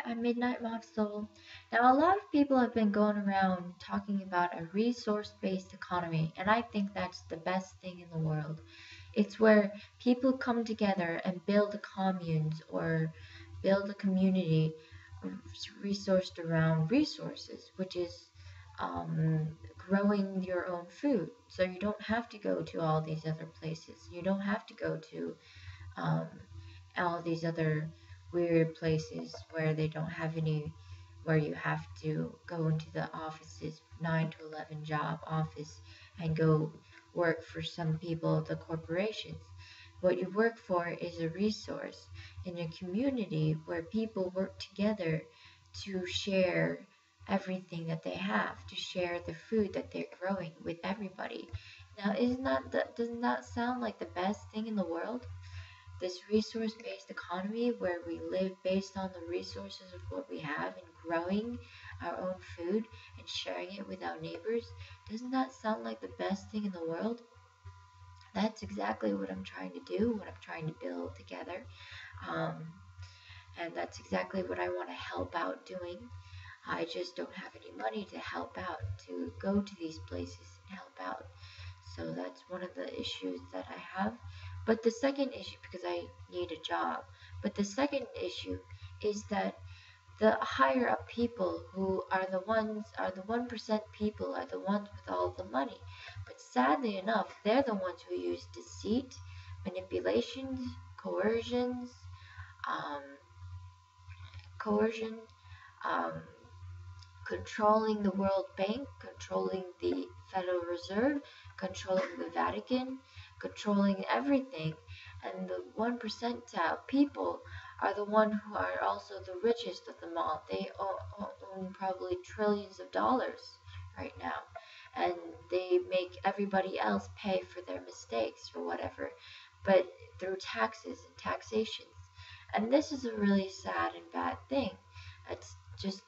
I'm Midnight Moth Soul. Now, a lot of people have been going around talking about a resource based economy, and I think that's the best thing in the world. It's where people come together and build communes or build a community resourced around resources, which is growing your own food. So you don't have to go to all these other places. You don't have to go to um, all these other weird places where they don't have any, where you have to go into the offices, 9 to 11 job office, and go work for some people, the corporations. What you work for is a resource in a community where people work together to share everything that they have, to share the food that they're growing with everybody. Now, doesn't that sound like the best thing in the world? This resource-based economy where we live based on the resources of what we have and growing our own food and sharing it with our neighbors, doesn't that sound like the best thing in the world? That's exactly what I'm trying to do, what I'm trying to build together. Um, and that's exactly what I want to help out doing. I just don't have any money to help out, to go to these places and help out. So that's one of the issues that I have. But the second issue, because I need a job, but the second issue is that the higher up people who are the 1% people are the ones with all the money. But sadly enough, they're the ones who use deceit, manipulations, coercions, um, coercion, um, controlling the World Bank, controlling the Federal Reserve, controlling the Vatican, controlling everything. And the 1% people are the one who are also the richest of them all. They own probably trillions of dollars right now. And they make everybody else pay for their mistakes or whatever, but through taxes and taxations. And this is a really sad and bad thing. It's just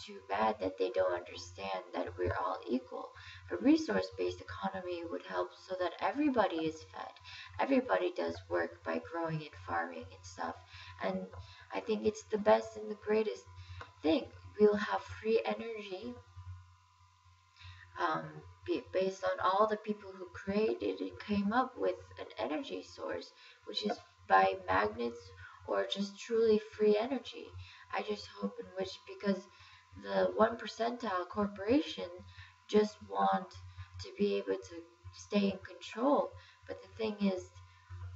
too bad that they don't understand that we're all equal. A resource-based economy would help so that everybody is fed. Everybody does work by growing and farming and stuff. And I think it's the best and the greatest thing. We'll have free energy um, based on all the people who created and came up with an energy source, which is by magnets or just truly free energy. I just hope in which, because the 1% corporation just want to be able to stay in control. But the thing is,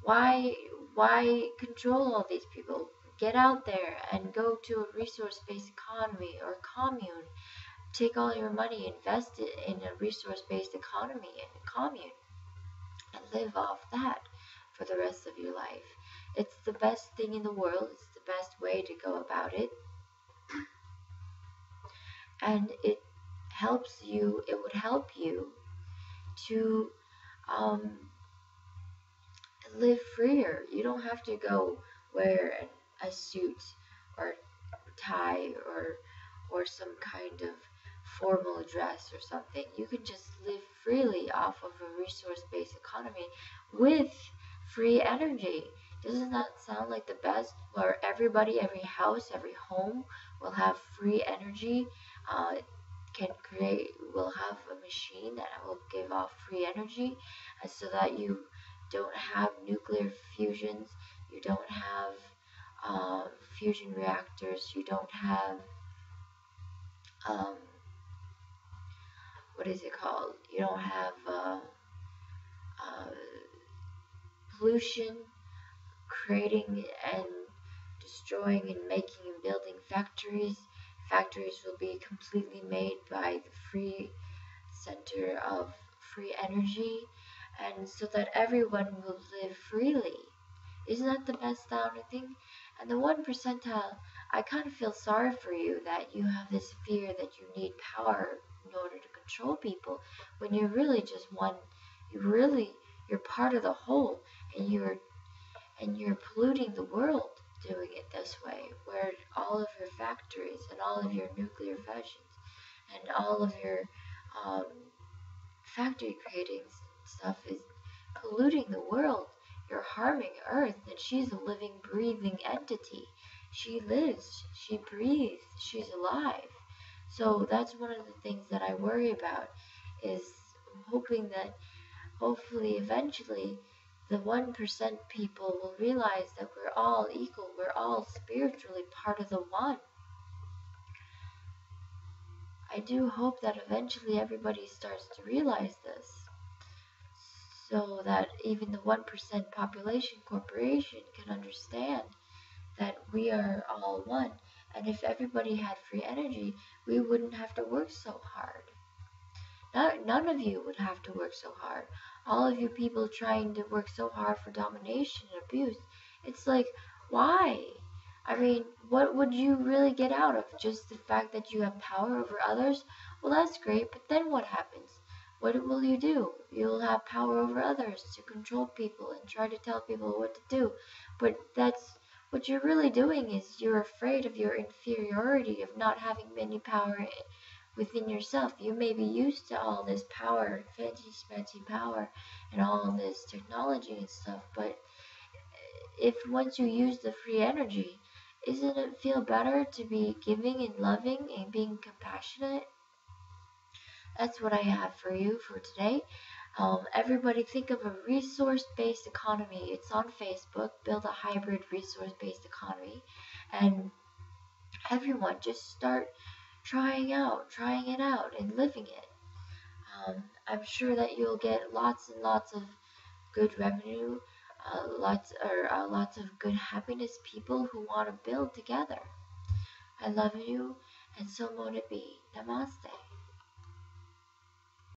why why control all these people? Get out there and go to a resource-based economy or commune. Take all your money, invest it in a resource-based economy and a commune, and live off that for the rest of your life. It's the best thing in the world. It's the best way to go about it. And it would help you to um, live freer. You don't have to go wear a suit or tie or some kind of formal dress or something. You can just live freely off of a resource-based economy with free energy. Doesn't that sound like the best? Where everybody, every house, every home will have free energy. Will have a machine that will give off free energy, and so that you don't have nuclear fusions, you don't have fusion reactors, you don't have um, what is it called? You don't have pollution creating and destroying and making and building factories. Factories will be completely made by the free center of free energy, and so that everyone will live freely. Isn't that the best sounding thing? And the 1%, I kind of feel sorry for you that you have this fear that you need power in order to control people, when you're really just one. You're part of the whole, and you're polluting the world doing it this way, where all of your factories and all of your nuclear fusions and all of your um, factory creating stuff is polluting the world. You're harming Earth, and she's a living, breathing entity. She lives, she breathes, she's alive. So that's one of the things that I worry about, is hoping that hopefully eventually the 1% people will realize that we're all equal, we're all spiritually part of the one. I do hope that eventually everybody starts to realize this, so that even the 1% population corporation can understand that we are all one. And if everybody had free energy, we wouldn't have to work so hard. None of you would have to work so hard. All of you people trying to work so hard for domination and abuse, it's like, why? I mean, what would you really get out of just the fact that you have power over others? Well, that's great, but then what happens? What will you do? You'll have power over others to control people and try to tell people what to do. But that's what you're really doing, is you're afraid of your inferiority, of not having any power within yourself. You may be used to all this power, fancy schmancy power, and all this technology and stuff, but if once you use the free energy, isn't it feel better to be giving and loving and being compassionate? That's what I have for you for today. Everybody think of a resource-based economy. It's on Facebook. Build a hybrid resource-based economy, and everyone just start trying it out and living it. I'm sure that you'll get lots and lots of good revenue, lots of good happiness people who want to build together. I love you, and so mote it be. Namaste.